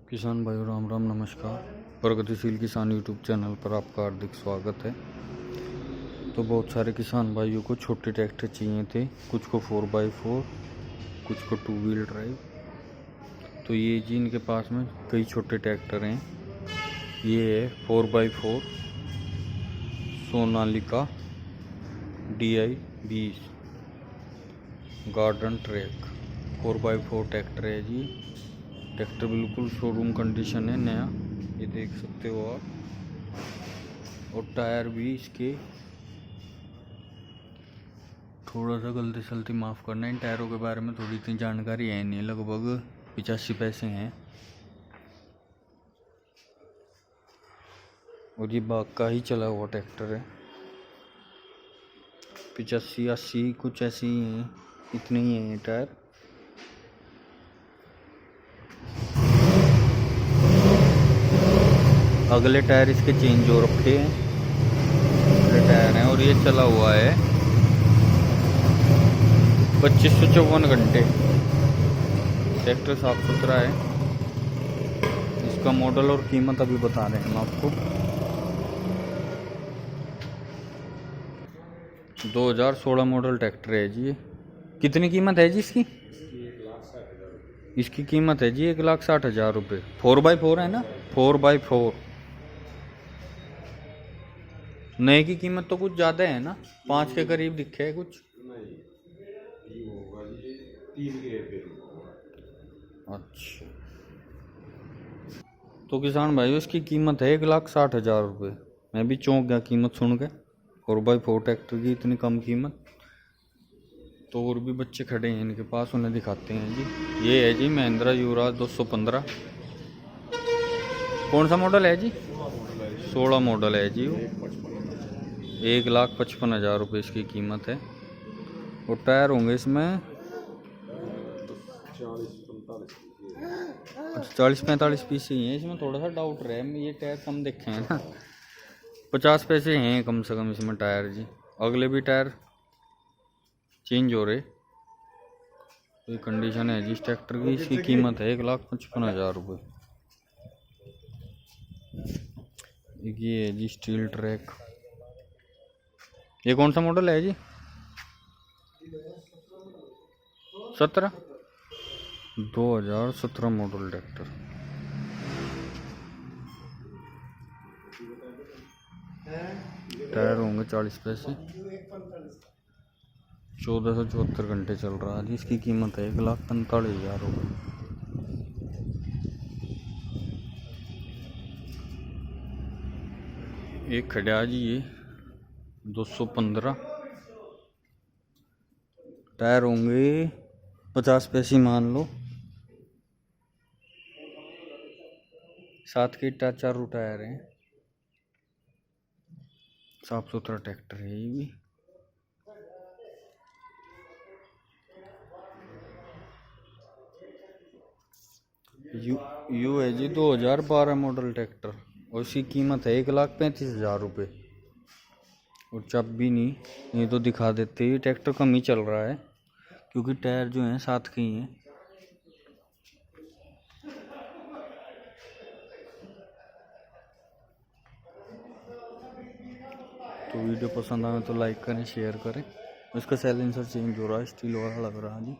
किसान भाइयों राम राम नमस्कार। प्रगतिशील किसान यूट्यूब चैनल पर आपका हार्दिक स्वागत है। तो बहुत सारे किसान भाइयों को छोटे ट्रैक्टर चाहिए थे, कुछ को 4x4, कुछ को 2 व्हील ड्राइव। तो ये जी इनके पास में कई छोटे ट्रैक्टर हैं। ये है 4x4 Sonalika DI 20 garden track 4x4 tractor है जी। ट्रैक्टर बिल्कुल शोरूम कंडीशन है, नया, ये देख सकते हो आप। और टायर भी इसके थोड़ा सा गलती सलती माफ़ करना, इन टायरों के बारे में थोड़ी इतनी जानकारी है नहीं, लगभग 85 पैसे हैं। और ये बाग का ही चला हुआ ट्रैक्टर है। 85-80 कुछ ऐसे ही हैं, इतने ही हैं ये टायर। अगले टायर इसके चेंज हो रखे हैं, अगले टायर हैं। और ये चला हुआ है 2554 घंटे। ट्रैक्टर साफ सुथरा है। इसका मॉडल और कीमत अभी बता रहे हैं हम आपको। 2016 मॉडल ट्रैक्टर है जी। कितनी कीमत है जी इसकी? इसकी कीमत है जी 1,60,000 रुपये। 4x4 है ना, 4x4। नए की कीमत तो कुछ ज़्यादा है ना, 5 के करीब दिखे है कुछ। अच्छा, तो किसान भाइयों इसकी कीमत है 1,60,000 रुपये। मैं भी चौंक गया कीमत सुन के, 4x4 ट्रैक्टर की इतनी कम कीमत। तो और भी बच्चे खड़े हैं इनके पास, उन्हें दिखाते हैं जी। ये है जी महिंद्रा युवराज 215। कौन सा मॉडल है जी? 16 मॉडल है जी वो। 1,55,000 रुपये इसकी कीमत है। और टायर होंगे इसमें 40-45 पीस ही हैं इसमें। थोड़ा सा डाउट रहा है, ये टायर कम देखे हैं ना। 50 पैसे हैं कम से कम इसमें टायर जी। अगले भी टायर चेंज हो रहे। तो ये कंडीशन है जी इस ट्रैक्टर की। इसकी कीमत है 1,55,000 रुपये। ये है जी स्टील ट्रैक। ये कौन सा मॉडल है जी? 17 2017 मॉडल ट्रैक्टर। टायर होंगे 40 पैसे। 1474 घंटे चल रहा है जी। इसकी कीमत है 1,45,000 रुपये। एक खड़ा जी ये 215। टायर होंगे 50 पैसे मान लो। 7 के चारों टायर हैं। साफ सुथरा ट्रैक्टर है ये भी। यू है जी 2012 मॉडल ट्रैक्टर। और इसकी कीमत है 1,35,000 रुपये। और चब भी नहीं, ये तो दिखा देते ही ट्रैक्टर कम ही चल रहा है, क्योंकि टायर जो हैं 7 के ही हैं। तो वीडियो पसंद आए तो लाइक करें, शेयर करें। इसका साइलेंसर चेंज हो रहा है, स्टील वाला लग रहा है जी।